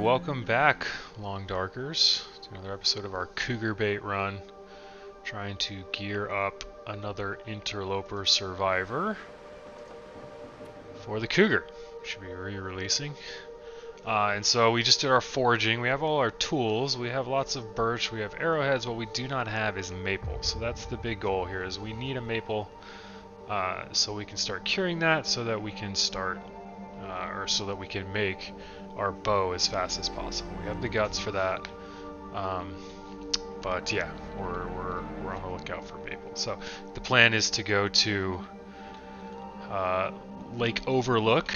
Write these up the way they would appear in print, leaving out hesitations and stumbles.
welcome back, Long Darkers, to another episode of our Cougar bait run. Trying to gear up another Interloper survivor for the Cougar. Should be re-releasing. And so we just did our foraging. We have all our tools. We have lots of birch. We have arrowheads. What we do not have is maple. So that's the big goal here, is we need a maple so we can start curing that, so that we can start, or so that we can make our bow as fast as possible. We have the guts for that. But yeah, we're on the lookout for maple. So the plan is to go to Lake Overlook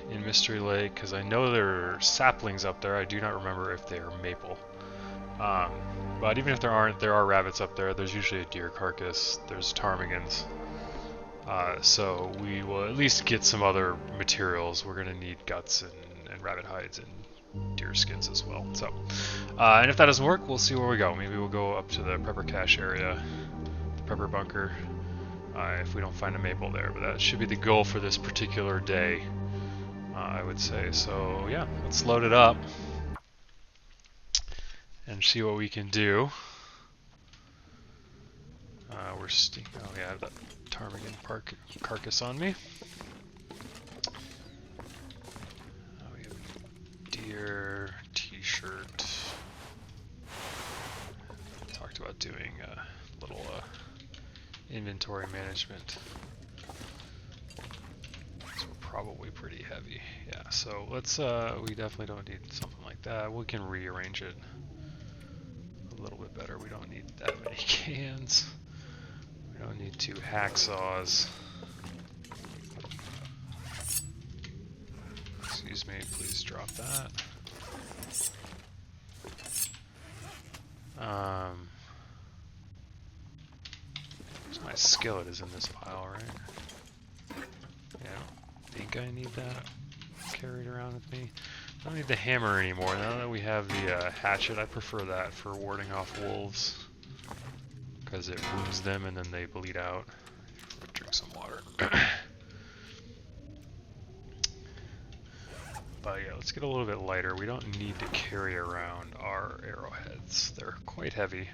in Mystery Lake, because I know there are saplings up there. I do not remember if they are maple. But even if there aren't, there are rabbits up there. There's usually a deer carcass. There's ptarmigans. So we will at least get some other materials. We're going to need guts and rabbit hides and deer skins as well. So, and if that doesn't work, we'll see where we go. Maybe we'll go up to the prepper cache area, the prepper bunker, if we don't find a maple there. But that should be the goal for this particular day, I would say. So yeah, let's load it up and see what we can do. Oh yeah, I have that ptarmigan carcass on me. We have deer, t-shirt. Talked about doing a little inventory management. So we're probably pretty heavy. Yeah, so let's, we definitely don't need something like that. We can rearrange it a little bit better. We don't need that many cans. We don't need 2 hacksaws. Excuse me, please drop that. So my skillet is in this pile, right? Yeah, I don't think I need that carried around with me. I don't need the hammer anymore. Now that we have the hatchet, I prefer that for warding off wolves, because it wounds them and then they bleed out. Drink some water. But yeah, let's get a little bit lighter. We don't need to carry around our arrowheads. They're quite heavy.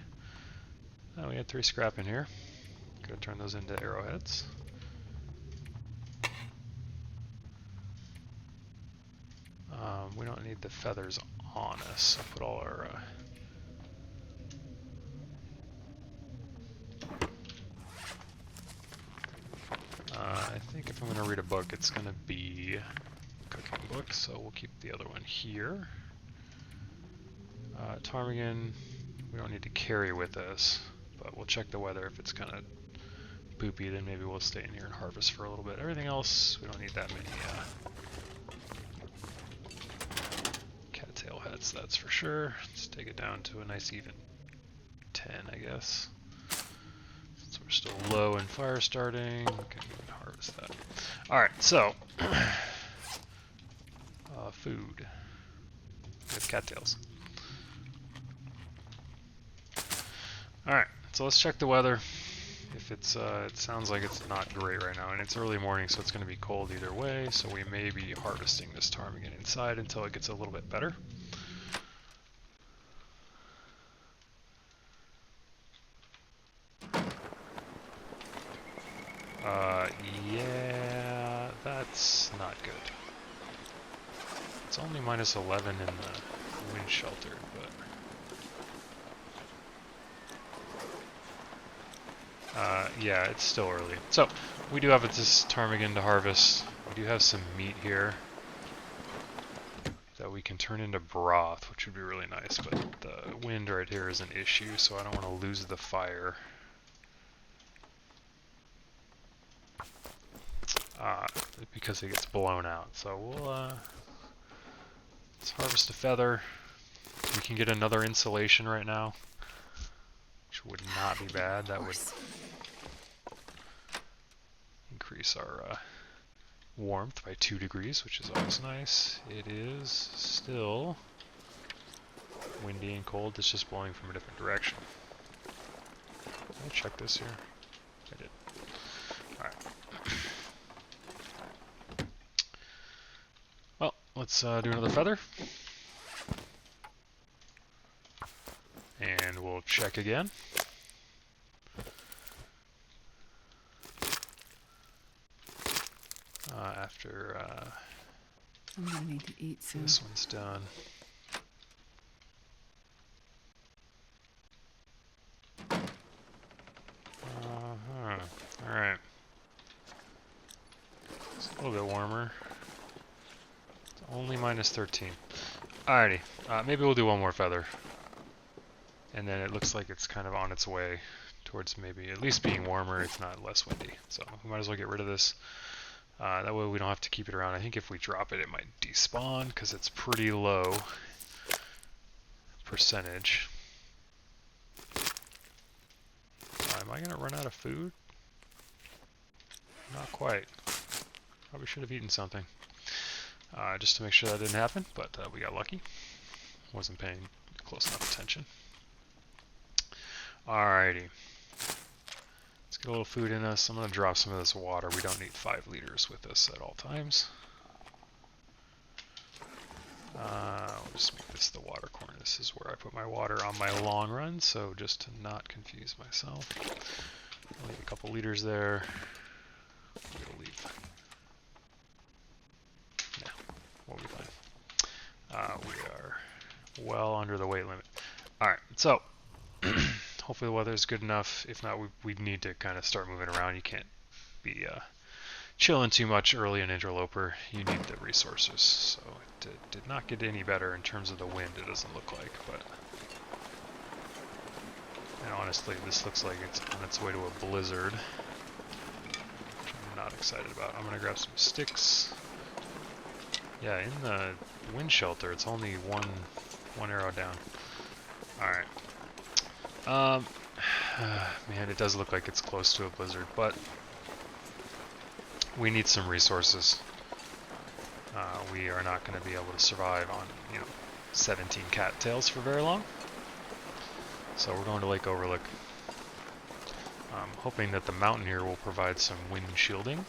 Oh, we had 3 scrap in here. Gonna turn those into arrowheads. We don't need the feathers on us. So put all our I think if I'm going to read a book, it's going to be a cooking book, so we'll keep the other one here. Ptarmigan, we don't need to carry with us, but we'll check the weather. If it's kind of boopy, then maybe we'll stay in here and harvest for a little bit. Everything else, we don't need that many cattail heads, that's for sure. Let's take it down to a nice even 10, I guess. Since we're still low in fire starting, we can harvest that. Alright, so food. We have cattails. Alright, so let's check the weather. If it's it sounds like it's not great right now, and it's early morning, so it's going to be cold either way, so we may be harvesting this ptarmigan inside until it gets a little bit better. Yeah, that's not good. It's only minus 11 in the wind shelter, but yeah, it's still early. So we do have this ptarmigan to harvest. We do have some meat here that we can turn into broth, which would be really nice, but the wind right here is an issue, so I don't want to lose the fire. Because it gets blown out. So we'll let's harvest a feather. We can get another insulation right now, which would not be bad. That would increase our warmth by 2 degrees, which is always nice. It is still windy and cold. It's just blowing from a different direction. Can I check this here? I did. Alright. Well, let's do another feather. check again. After I'm gonna need to eat soon. this one's done. Alright. It's a little bit warmer. It's only minus 13. Alrighty. Maybe we'll do one more feather. And then it looks like it's kind of on its way towards maybe at least being warmer, if not less windy. So we might as well get rid of this. That way we don't have to keep it around. I think if we drop it, it might despawn because it's pretty low percentage. Am I going to run out of food? Not quite. Probably should have eaten something. Just to make sure that didn't happen, but we got lucky. Wasn't paying close enough attention. Alrighty. Let's get a little food in us. I'm going to drop some of this water. We don't need 5 liters with us at all times. We'll just make this the water corner. This is where I put my water on my long run, so just to not confuse myself. I'll leave a couple liters there. We'll leave. Yeah, we'll be fine. We are well under the weight limit. Alright, so hopefully the weather is good enough. If not, we'd need to kind of start moving around. You can't be chilling too much early in Interloper. You need the resources. So it did not get any better in terms of the wind, it doesn't look like. But and honestly, this looks like it's on its way to a blizzard, which I'm not excited about. I'm going to grab some sticks. Yeah, in the wind shelter, it's only one arrow down. Alright. Man, it does look like it's close to a blizzard, but we need some resources. We are not going to be able to survive on, 17 cattails for very long. So we're going to Lake Overlook. I'm hoping that the mountain here will provide some wind shielding.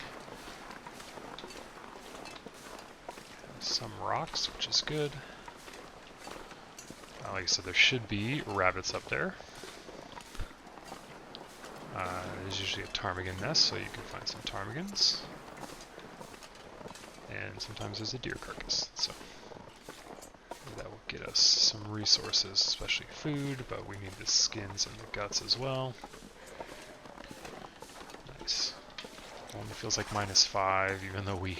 Some rocks, which is good. Like I said, there should be rabbits up there. There's usually a ptarmigan nest, so you can find some ptarmigans. And sometimes there's a deer carcass, so that will get us some resources, especially food, but we need the skins and the guts as well. Nice. Only feels like -5, even though we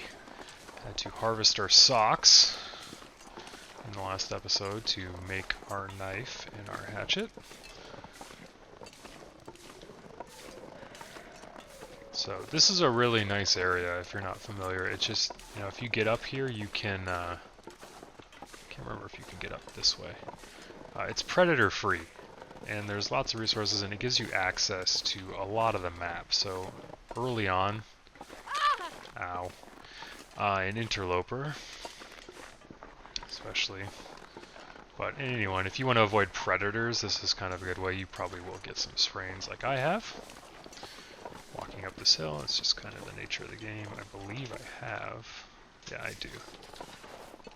had to harvest our socks in the last episode to make our knife and our hatchet. So this is a really nice area if you're not familiar. It's just, if you get up here, you can, can't remember if you can get up this way. It's predator free, and there's lots of resources, and it gives you access to a lot of the map. So early on, in Interloper, especially, but anyone, if you want to avoid predators, this is kind of a good way. You probably will get some sprains like I have. Walking up this hill, it's just kind of the nature of the game. I believe I have. Yeah, I do.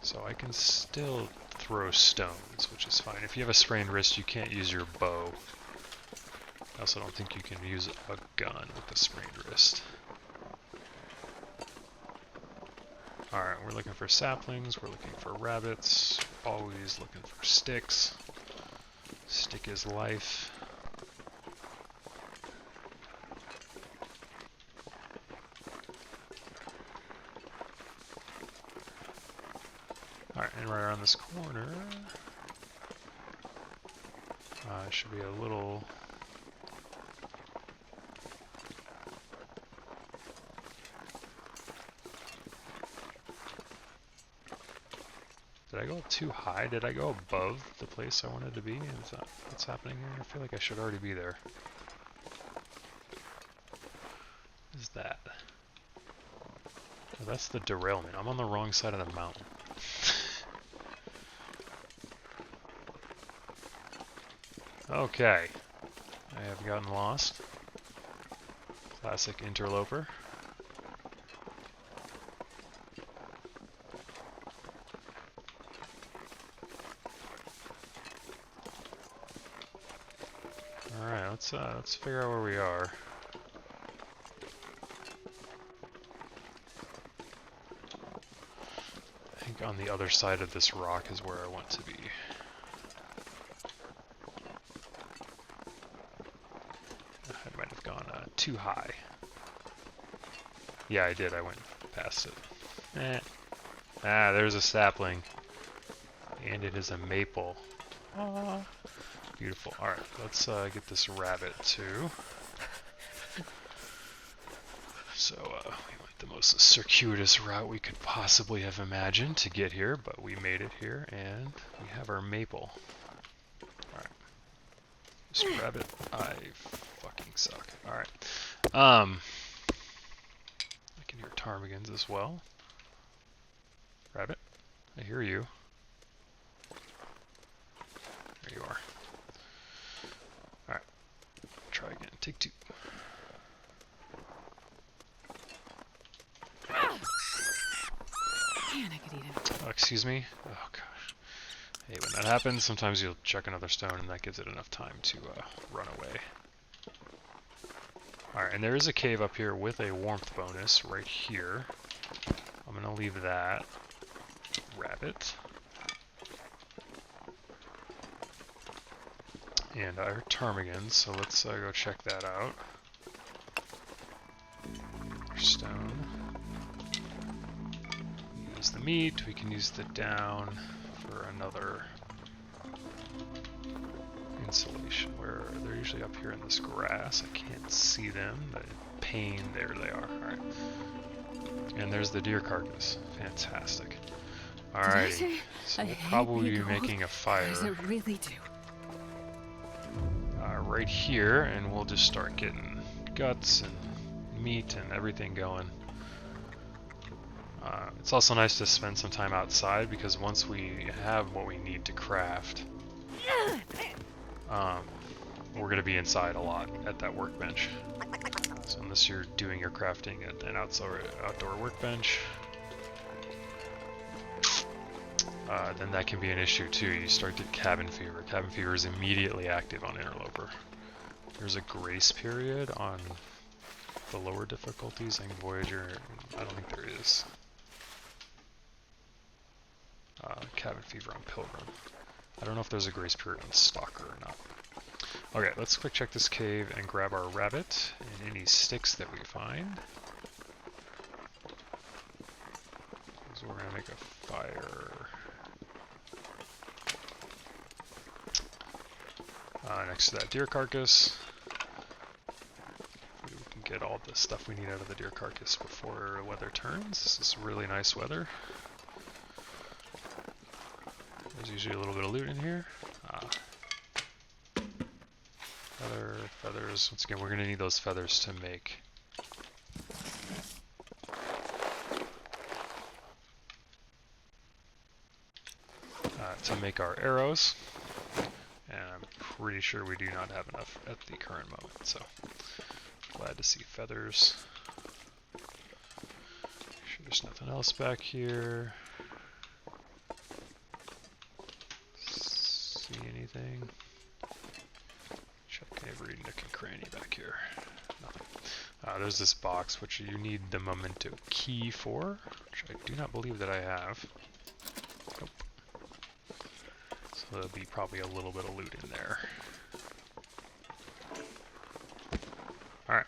So I can still throw stones, which is fine. If you have a sprained wrist, you can't use your bow. I also don't think you can use a gun with a sprained wrist. Alright, we're looking for saplings, we're looking for rabbits, always looking for sticks. Stick is life. Alright, and right around this corner, should be a little... Did I go up too high? Did I go above the place I wanted to be? Is that what's happening here? I feel like I should already be there. What is that? Oh, that's the derailment. I'm on the wrong side of the mountain. Okay. I have gotten lost. Classic Interloper. let's figure out where we are. I think on the other side of this rock is where I want to be. I might have gone too high. Yeah, I did. I went past it. Ah, there's a sapling. And it is a maple. Ah, beautiful. Alright, let's get this rabbit too. So, we went the most circuitous route we could possibly have imagined to get here, but we made it here, and we have our maple. Alright. This rabbit, I fucking suck. Alright. I can hear ptarmigans as well. Rabbit, I hear you. There you are. Alright. Try again. Take two. Man, I could eat him. Oh, excuse me? Oh, gosh. Hey, when that happens, sometimes you'll chuck another stone and that gives it enough time to run away. Alright, and there is a cave up here with a warmth bonus right here. I'm going to leave that. Rabbit. And I heard ptarmigans, so let's go check that out. Stone. Use the meat, we can use the down for another insulation. Where they're usually up here in this grass. I can't see them. The pain, there they are. Alright. And there's the deer carcass. Fantastic. Alrighty. So we'll probably be making a fire. I really do. Right here, and we'll just start getting guts and meat and everything going. It's also nice to spend some time outside because once we have what we need to craft, we're going to be inside a lot at that workbench. So unless you're doing your crafting at an outdoor workbench, then that can be an issue too. You start to get cabin fever. Cabin fever is immediately active on Interloper. There's a grace period on the lower difficulties. I think Voyager, I don't think there is. Cabin fever on Pilgrim. I don't know if there's a grace period on Stalker or not. Okay, let's quick check this cave and grab our rabbit and any sticks that we find. So we're going to make a fire. Next to that deer carcass. We can get all the stuff we need out of the deer carcass before weather turns. This is really nice weather. There's usually a little bit of loot in here. Feathers. Once again, we're going to need those feathers to make our arrows. And I'm pretty sure we do not have enough at the current moment, so glad to see feathers. Make sure there's nothing else back here. See anything? Check every nook and cranny back here. Nothing. There's this box which you need the memento key for, which I do not believe that I have. Nope. So there'll be probably a little bit of loot in there. Alright,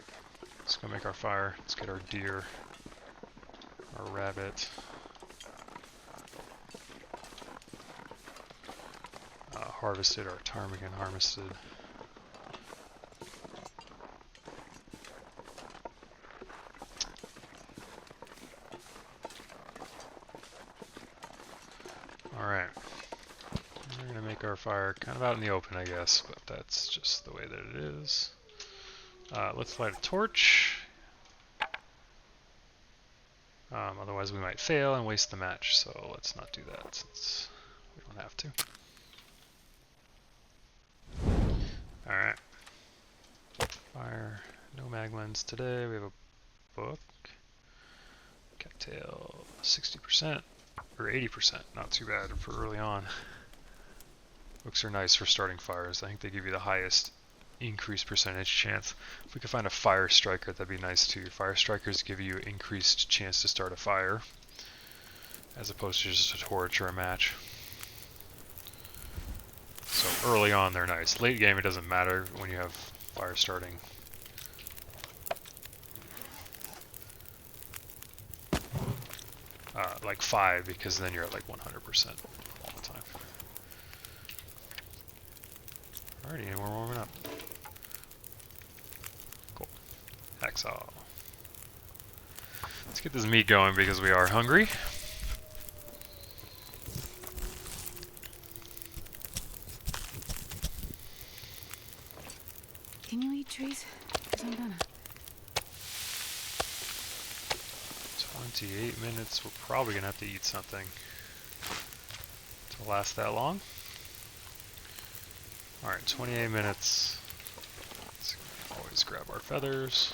let's go make our fire. Let's get our deer, our rabbit. Harvested, our ptarmigan harvested. Alright. We're going to make our fire kind of out in the open, I guess, but that's just the way that it is. Let's light a torch. Otherwise we might fail and waste the match, so let's not do that since we don't have to. Alright. Fire. No maglins today. We have a book. Cattail 60%. Or 80%. Not too bad for early on. Books are nice for starting fires. I think they give you the highest increased percentage chance. If we could find a fire striker, that'd be nice too. Fire strikers give you increased chance to start a fire, as opposed to just a torch or a match. So early on they're nice. Late game it doesn't matter when you have fire starting. Like 5, because then you're at like 100% all the time. Alrighty, and we're warming up. Cool. Hacksaw. Let's get this meat going because we are hungry. Can you eat trees? 'Cause I'm gonna. 28 minutes, we're probably going to have to eat something to last that long. Alright, 28 minutes. Let's always grab our feathers.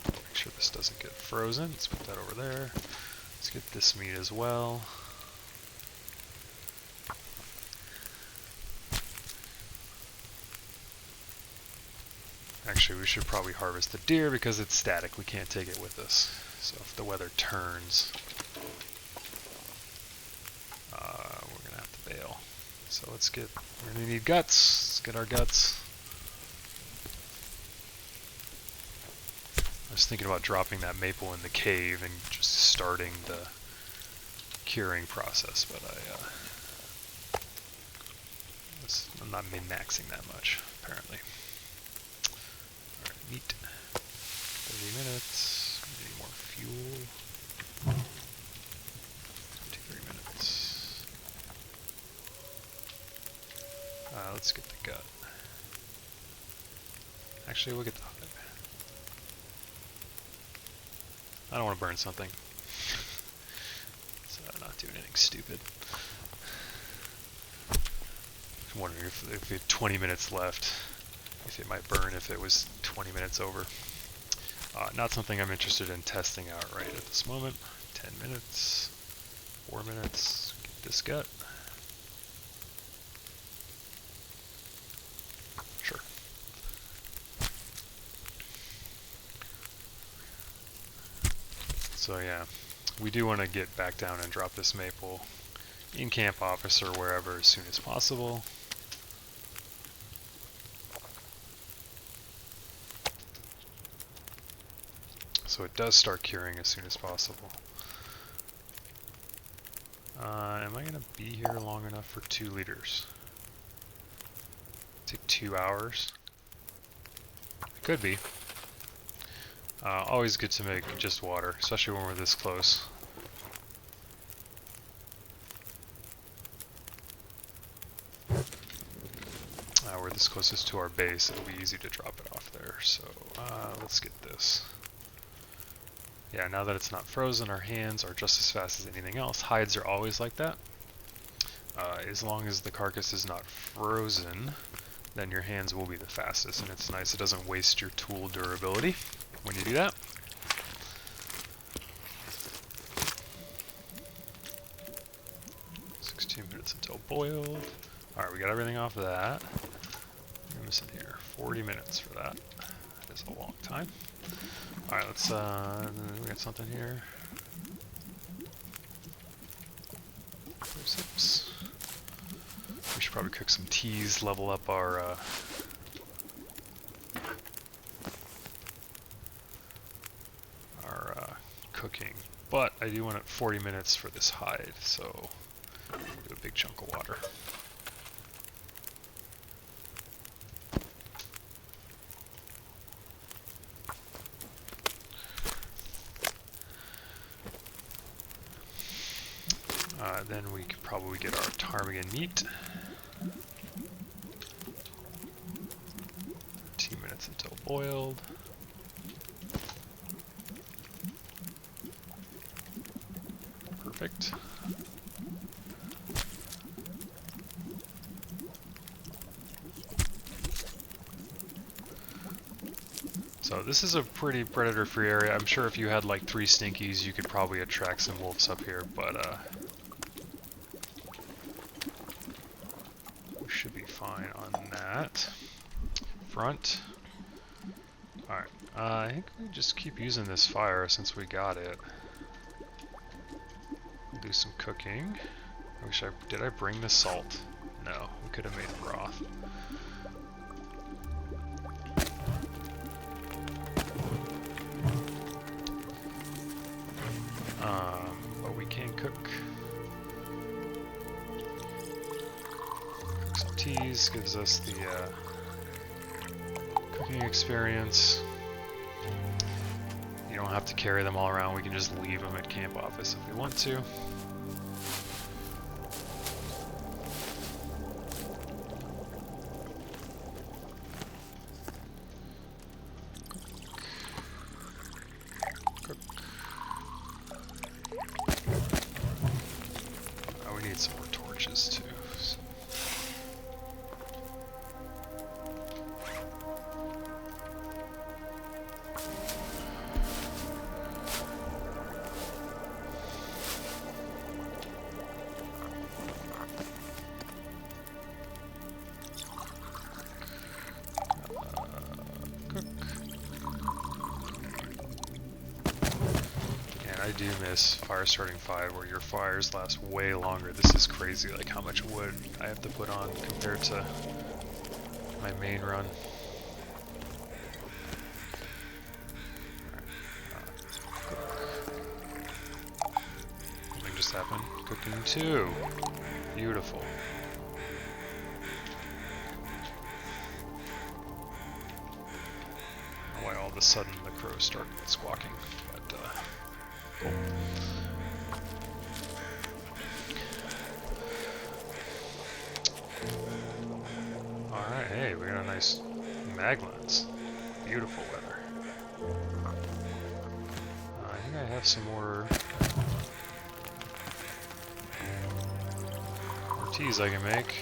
Make sure this doesn't get frozen. Let's put that over there. Let's get this meat as well. Actually, we should probably harvest the deer because it's static. We can't take it with us. So if the weather turns, we're going to have to bail. So we're going to need guts. Let's get our guts. I was thinking about dropping that maple in the cave and just starting the curing process, but I'm not min-maxing that much, apparently. Alright, meat. 30 minutes. We need more fuel. 23 minutes. Let's get the gut. Actually, we'll get the hide. I don't want to burn something. So I'm not doing anything stupid. I'm wondering if we had 20 minutes left, if it might burn if it was 20 minutes over. Not something I'm interested in testing out right at this moment. 10 minutes, 4 minutes, get this gut. Sure. So yeah, we do want to get back down and drop this maple in camp office or wherever as soon as possible. So it does start curing as soon as possible. Am I going to be here long enough for 2 liters? Take 2 hours? It could be. Always good to make just water, especially when we're this close. We're this closest to our base, it'll be easy to drop it off there. So let's get this. Yeah, now that it's not frozen, our hands are just as fast as anything else. Hides are always like that. As long as the carcass is not frozen, then your hands will be the fastest, and it's nice. It doesn't waste your tool durability when you do that. Minutes until boiled. Alright, we got everything off of that. We're missing here 40 minutes for that. That is a long time. Alright, let's we got something here. 6. We should probably cook some teas, level up our cooking. But I do want it 40 minutes for this hide, so do a big chunk of water. Then we could probably get our ptarmigan meat. 2 minutes until boiled. Perfect. So this is a pretty predator-free area. I'm sure if you had like 3 stinkies, you could probably attract some wolves up here, but fine on that. Front. Alright, I think we just keep using this fire since we got it. Do some cooking. Did I bring the salt? No, we could have made broth. But we can cook. Cook some teas, gives us the cooking experience. You don't have to carry them all around, we can just leave them at camp office if we want to. Some more torches too. So. Cook. I do miss fire starting 5 where your fires last way longer. This is crazy, like how much wood I have to put on compared to my main run. Something just happened. Cooking 2. Beautiful. Why all of a sudden the crows start squawking, but cool. Alright, hey, we got a nice mag lens. Beautiful weather. I think I have some more teas I can make.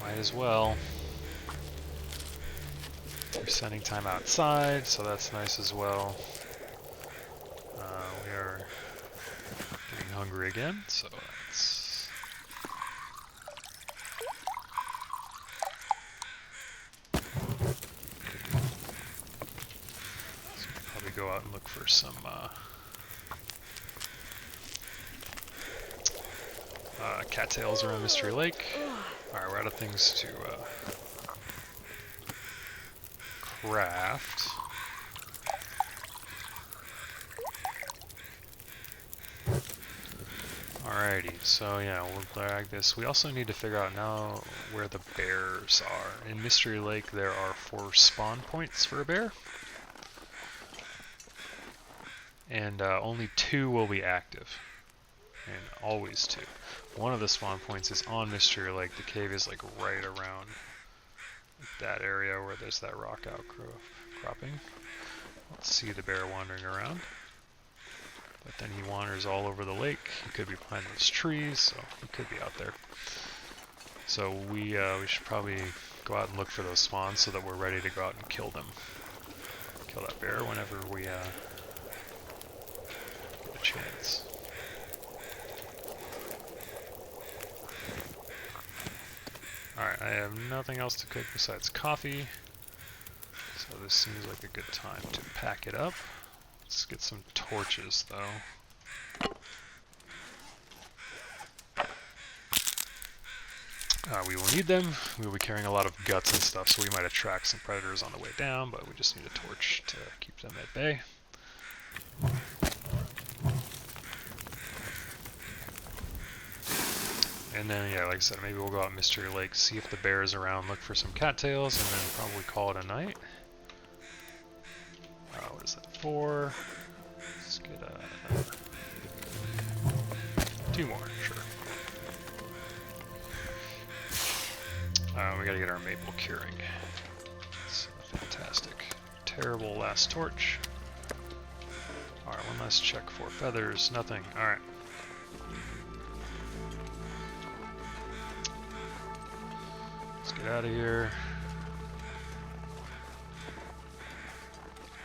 Might as well. We're spending time outside, so that's nice as well. We are getting hungry again, so let's probably go out and look for some cattails around Mystery Lake. Alright, we're out of things to craft. Alrighty, so yeah, we'll drag this. We also need to figure out now where the bears are. In Mystery Lake there are 4 spawn points for a bear. And only 2 will be active. And always 2. One of the spawn points is on Mystery Lake. The cave is like right around that area where there's that rock outcropping. Let's see the bear wandering around. But then he wanders all over the lake. He could be behind those trees, so he could be out there. So we should probably go out and look for those spawns so that we're ready to go out and kill them. Kill that bear whenever we get a chance. Alright, I have nothing else to cook besides coffee, so this seems like a good time to pack it up. Let's get some torches though. We will need them. We will be carrying a lot of guts and stuff, so we might attract some predators on the way down, but we just need a torch to keep them at bay. And then, yeah, like I said, maybe we'll go out Mystery Lake, see if the bear is around, look for some cattails, and then probably call it a night. What is that, 4? Let's get 2 more, sure. We gotta get our maple curing. It's fantastic. Terrible last torch. Alright, one last check for feathers, nothing. Alright. Get out of here.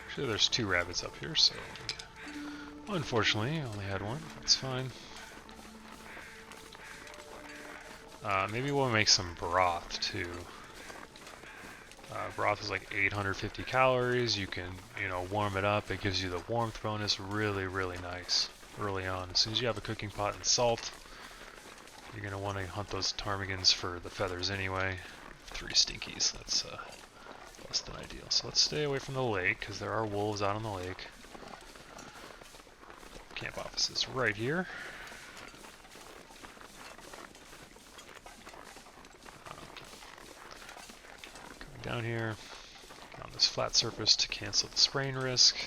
Actually, there's 2 rabbits up here, so unfortunately, I only had 1. That's fine. Maybe we'll make some broth too. Broth is like 850 calories. You can, warm it up. It gives you the warmth bonus. Really, really nice early on. As soon as you have a cooking pot and salt, you're going to want to hunt those ptarmigans for the feathers anyway. 3 stinkies. That's less than ideal. So let's stay away from the lake because there are wolves out on the lake. Camp office is right here. Down here on this flat surface to cancel the sprain risk.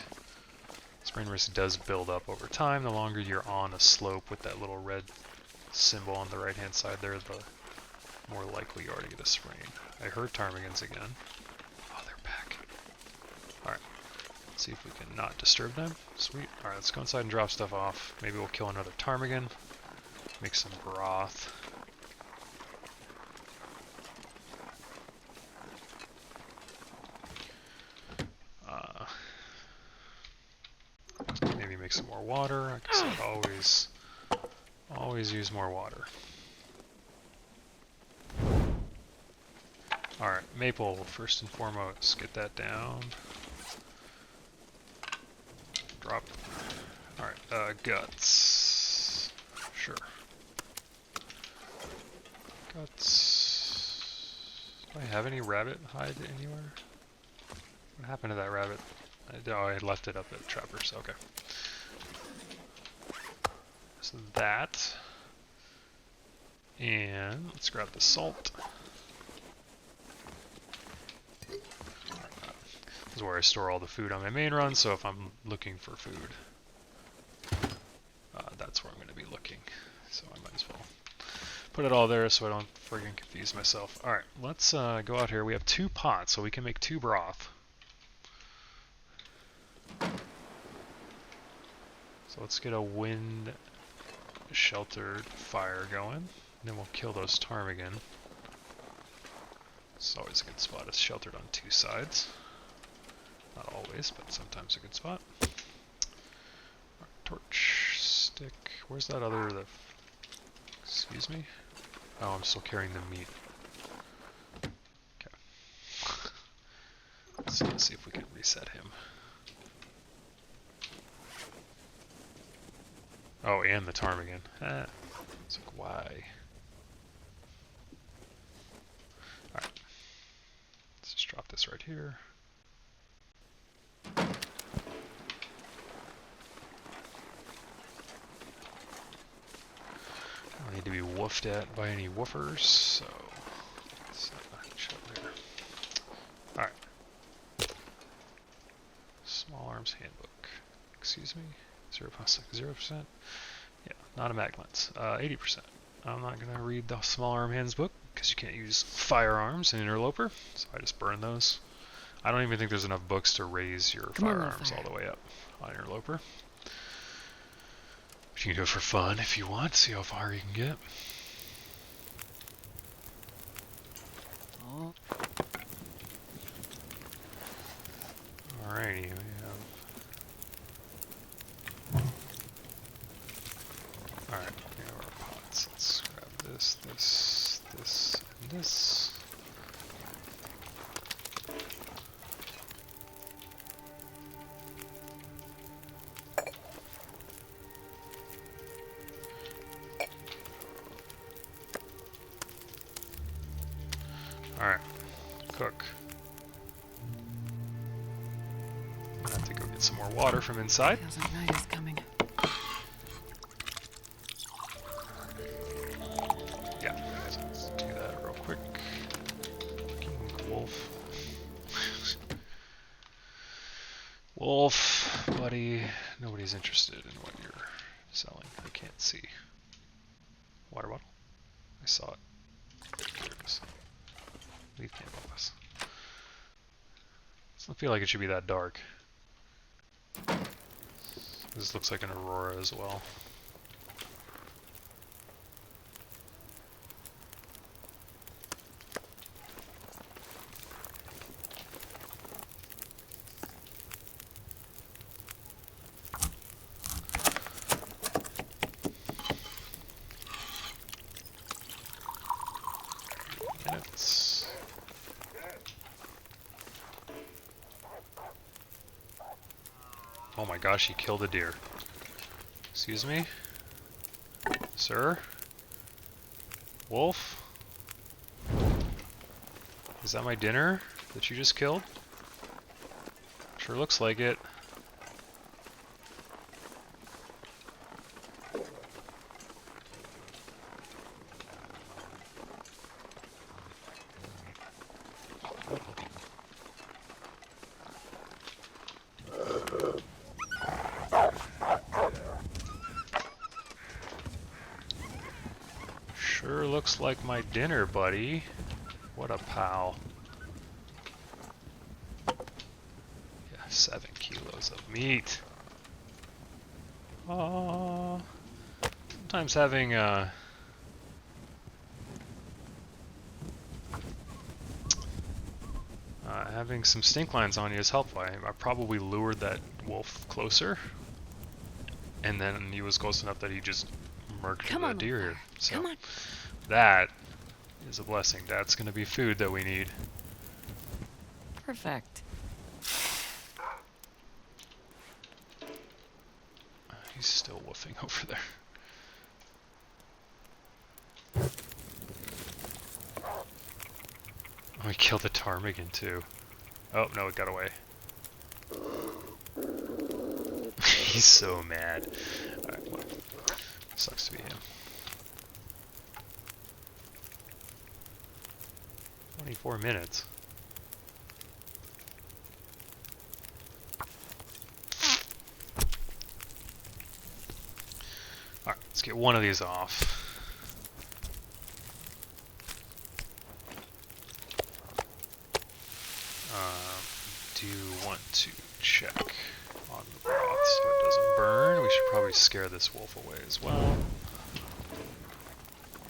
Sprain risk does build up over time. The longer you're on a slope with that little red symbol on the right hand side there, the more likely you are to get a sprain. I heard ptarmigans again. Oh, they're back. Alright, let's see if we can not disturb them. Sweet. Alright, let's go inside and drop stuff off. Maybe we'll kill another ptarmigan. Make some broth. Maybe make some more water. I guess always use more water. Alright, maple first and foremost. Get that down. Drop. Alright, guts. Sure. Guts. Do I have any rabbit hide anywhere? What happened to that rabbit? I left it up at Trappers. Okay. So that. And let's grab the salt. This is where I store all the food on my main run, so if I'm looking for food, that's where I'm going to be looking. So I might as well put it all there so I don't friggin' confuse myself. Alright, let's go out here. We have 2 pots, so we can make 2 broth. So let's get a wind sheltered fire going. And then we'll kill those ptarmigan. It's always a good spot. It's sheltered on 2 sides. Not always, but sometimes a good spot. Right, torch, stick. Where's that other? Excuse me? Oh, I'm still carrying the meat. Okay. Let's see if we can reset him. Oh, and the ptarmigan. It's like, why? Alright. Let's just drop this right here. I don't need to be woofed at by any woofers, so let's chill there. Alright. Small Arms Handbook. Excuse me? 0%? Yeah, not a mag lens. 80%. I'm not going to read the Small Arm Hands book because you can't use firearms in Interloper, so I just burn those. I don't even think there's enough books to raise your firearms all the way up on Interloper. But you can do it for fun if you want, see how far you can get. Alrighty, we have... Alright, we have our pots. Let's grab this, and this. Alright, cook. I'm gonna have to go get some more water from inside. Feels like night is coming. Yeah, let's do that real quick. Fucking wolf. Wolf, buddy. Nobody's interested in what you're selling. I can't see. Water bottle? I saw it. There it is. Leave camp office. Doesn't feel like it should be that dark. This looks like an aurora as well. minutes. Oh my gosh, he killed a deer. Excuse me? Sir? Wolf? Is that my dinner that you just killed? Sure looks like it. Sure looks like my dinner, buddy. What a pal. Yeah, 7 kilos of meat. Oh, sometimes having having some stink lines on you is helpful. I probably lured that wolf closer, and then he was close enough that he just murked the deer here. So that is a blessing. That's going to be food that we need. Perfect. He's still woofing over there. Oh, he killed the ptarmigan too. Oh, no, it got away. He's so mad. Alright, well, sucks to be him. 24 minutes. Alright, let's get one of these off. Do want to check on the broth so it doesn't burn. We should probably scare this wolf away as well,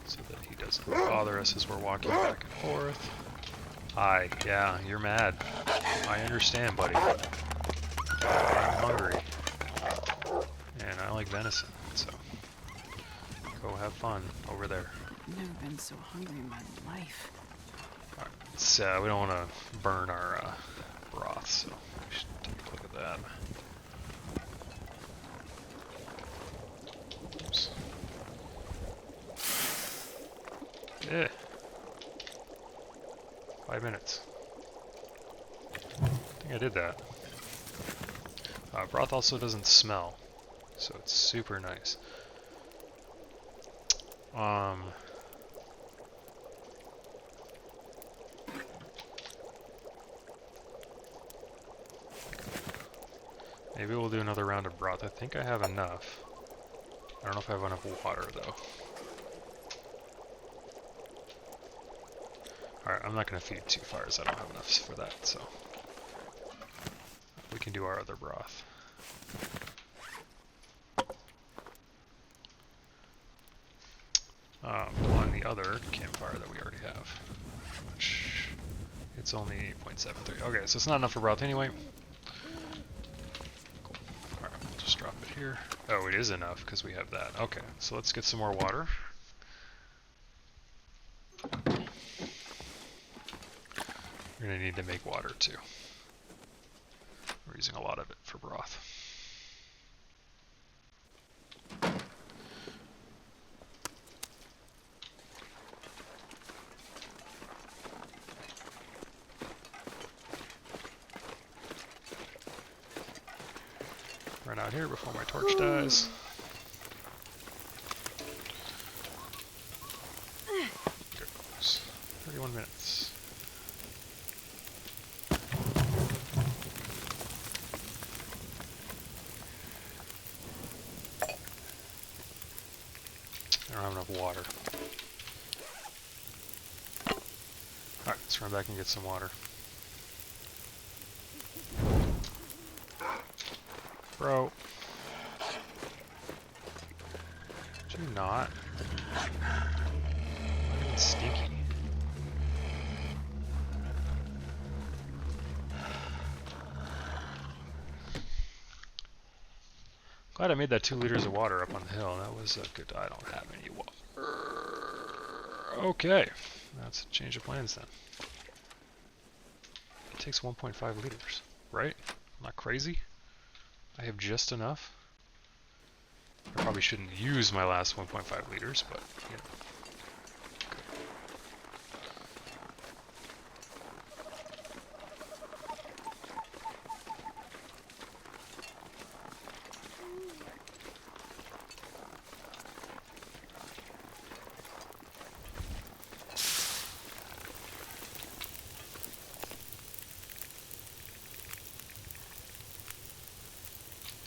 so that he doesn't bother us as we're walking back and forth. Hi, yeah, you're mad. I understand, buddy. I'm hungry. And I like venison, so go have fun over there. I've never been so hungry in my life. Alright, so we don't want to burn our broth, so we should take a look at that. Oops. Yeah. 5 minutes. I think I did that. Broth also doesn't smell, so it's super nice. Maybe we'll do another round of broth. I think I have enough. I don't know if I have enough water, though. Alright, I'm not going to feed 2 fires. I don't have enough for that, so we can do our other broth. On the other campfire that we already have, which it's only 8.73. Okay, so it's not enough for broth anyway. Cool. Alright, we'll just drop it here. Oh, it is enough because we have that. Okay, so let's get some more water. We're going to need to make water too. We're using a lot of it for broth. Run out here before my torch dies. There it goes. 31 minutes. I don't have enough water. Alright, let's run back and get some water. Bro. Did you not? Not even stinky. Glad I made that 2 liters of water up on the hill. That was a good. I don't have any water. Okay. That's a change of plans then. It takes 1.5 liters, right? I'm not crazy. I have just enough. I probably shouldn't use my last 1.5 liters, but you know.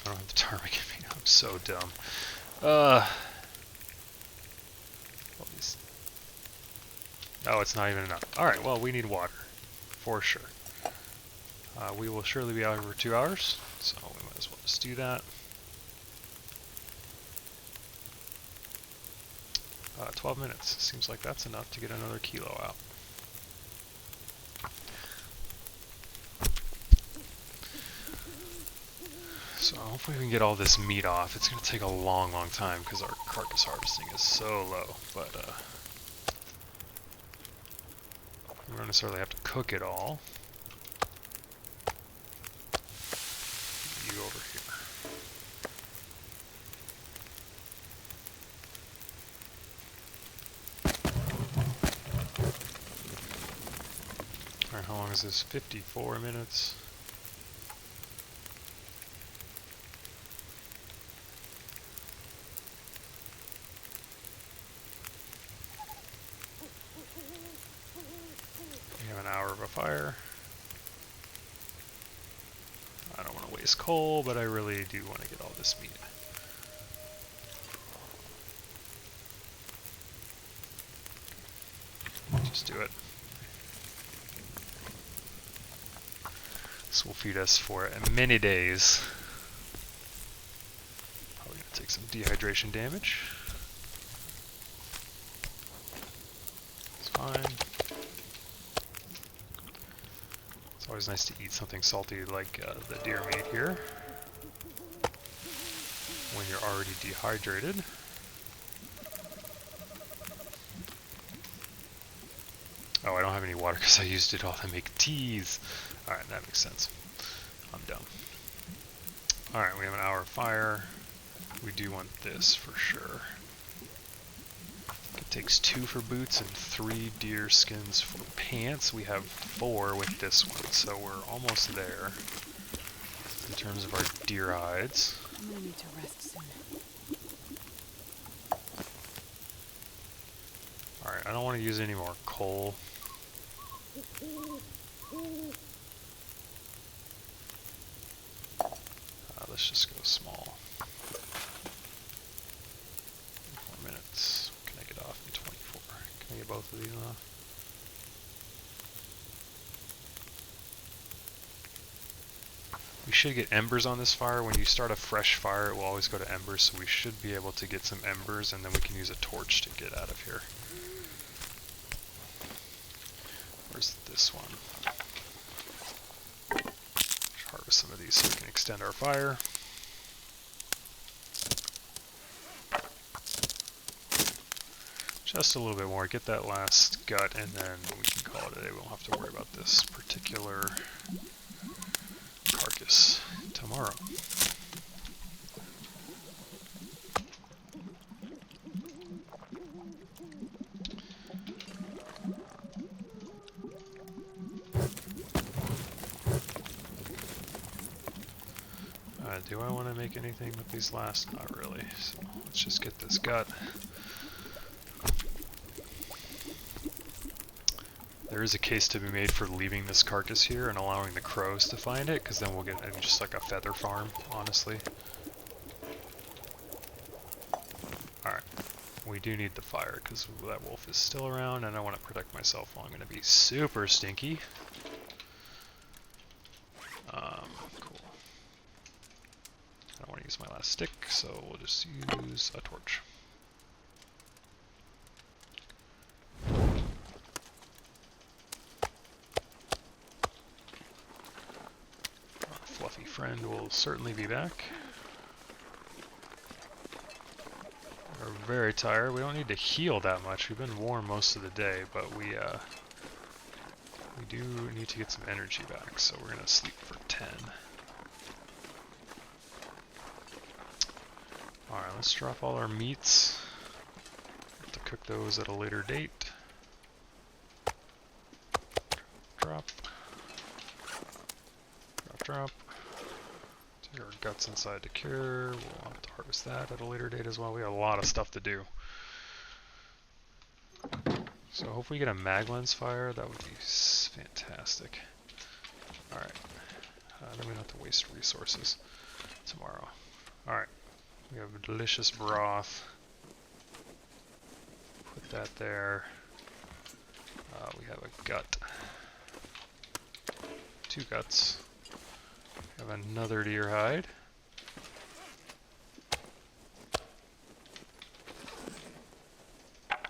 I don't have the tarmac in me. I'm so dumb. All these. Oh, it's not even enough. Alright, well, we need water. For sure. We will surely be out for 2 hours, so we might as well just do that. 12 minutes. Seems like that's enough to get another kilo out. So hopefully we can get all this meat off. It's going to take a long, long time because our carcass harvesting is so low, but we don't necessarily have to cook it all. You over here. Alright, how long is this? 54 minutes. We have an hour of a fire. I don't want to waste coal, but I really do want to get all this meat. Just do it. This will feed us for many days. Probably going to take some dehydration damage. It's fine. It's always nice to eat something salty like the deer meat here when you're already dehydrated. Oh, I don't have any water because I used it all to make teas. Alright, that makes sense. I'm dumb. Alright, we have an hour of fire. We do want this for sure. It takes 2 for boots and 3 deer skins for pants. We have 4 with this one, so we're almost there in terms of our deer hides. I'm gonna need to rest soon. Alright, I don't want to use any more coal. Let's just go small. 4 minutes. Can I get off in 24? Can I get both of these off? We should get embers on this fire. When you start a fresh fire, it will always go to embers, so we should be able to get some embers, and then we can use a torch to get out of here. Where's this one? Harvest some of these so we can extend our fire. Just a little bit more. Get that last gut, and then we can call it a day. We won't have to worry about this particular carcass tomorrow. Do I want to make anything with these last? Not really. So let's just get this gut. There is a case to be made for leaving this carcass here and allowing the crows to find it, because then we'll get just like a feather farm, honestly. Alright. We do need the fire, because that wolf is still around, and I want to protect myself while I'm going to be super stinky. Cool. I don't want to use my last stick, so we'll just use a torch. Our fluffy friend will certainly be back. Our very tired. We don't need to heal that much. We've been warm most of the day, but we do need to get some energy back, so we're gonna sleep for 10. Alright, let's drop all our meats. Have to cook those at a later date. Drop. Drop, drop. Take our guts inside to cure. We'll have to harvest that at a later date as well. We have a lot of stuff to do. So hopefully we get a mag lens fire. That would be fantastic. Alright. Then we don't have to waste resources tomorrow. Alright. We have a delicious broth. Put that there. We have a gut. 2 guts. We have another deer hide.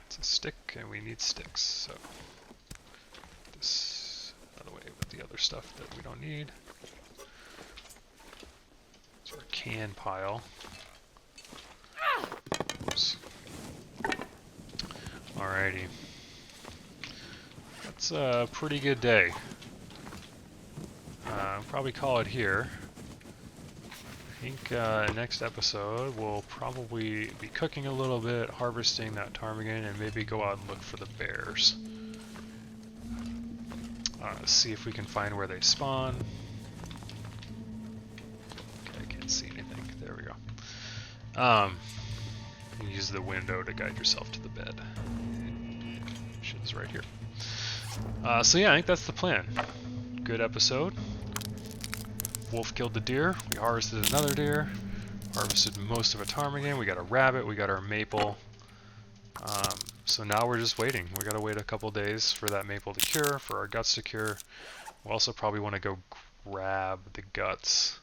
It's a stick, and we need sticks, so this out of the way with the other stuff that we don't need. It's our can pile. Oops. Alrighty. That's a pretty good day. Probably call it here. I think next episode we'll probably be cooking a little bit, harvesting that ptarmigan, and maybe go out and look for the bears. See if we can find where they spawn. Okay, I can't see anything. There we go. You use the window to guide yourself to the bed. Shit is right here. So yeah, I think that's the plan. Good episode. Wolf killed the deer. We harvested another deer. Harvested most of a ptarmigan. We got a rabbit. We got our maple. So now we're just waiting. We gotta wait a couple days for that maple to cure, for our guts to cure. We also probably want to go grab the guts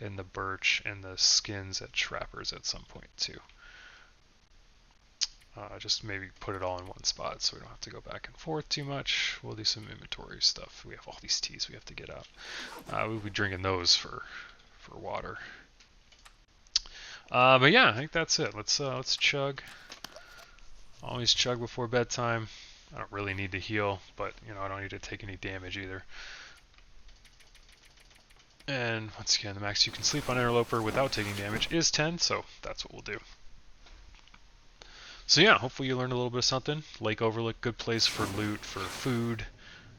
and the birch and the skins at Trappers at some point too. Just maybe put it all in one spot so we don't have to go back and forth too much. We'll do some inventory stuff. We have all these teas we have to get out. We'll be drinking those for water. But yeah, I think that's it. Let's chug. Always chug before bedtime. I don't really need to heal, but you know I don't need to take any damage either. And once again, the max you can sleep on Interloper without taking damage is 10, so that's what we'll do. So yeah, hopefully you learned a little bit of something. Lake Overlook, good place for loot, for food.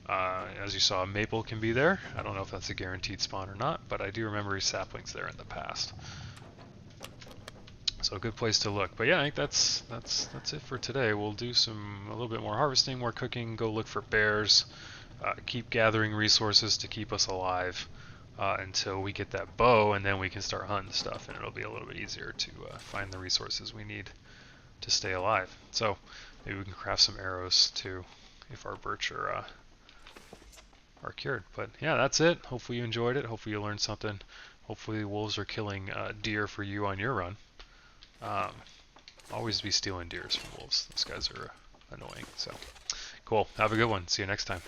As you saw, maple can be there. I don't know if that's a guaranteed spawn or not, but I do remember saplings there in the past. So a good place to look. But yeah, I think that's it for today. We'll do a little bit more harvesting, more cooking, go look for bears, keep gathering resources to keep us alive until we get that bow, and then we can start hunting stuff, and it'll be a little bit easier to find the resources we need to stay alive. So maybe we can craft some arrows too if our birch are cured. But yeah, that's it. Hopefully you enjoyed it. Hopefully you learned something. Hopefully wolves are killing deer for you on your run. Always be stealing deers from wolves. Those guys are annoying. So cool. Have a good one. See you next time.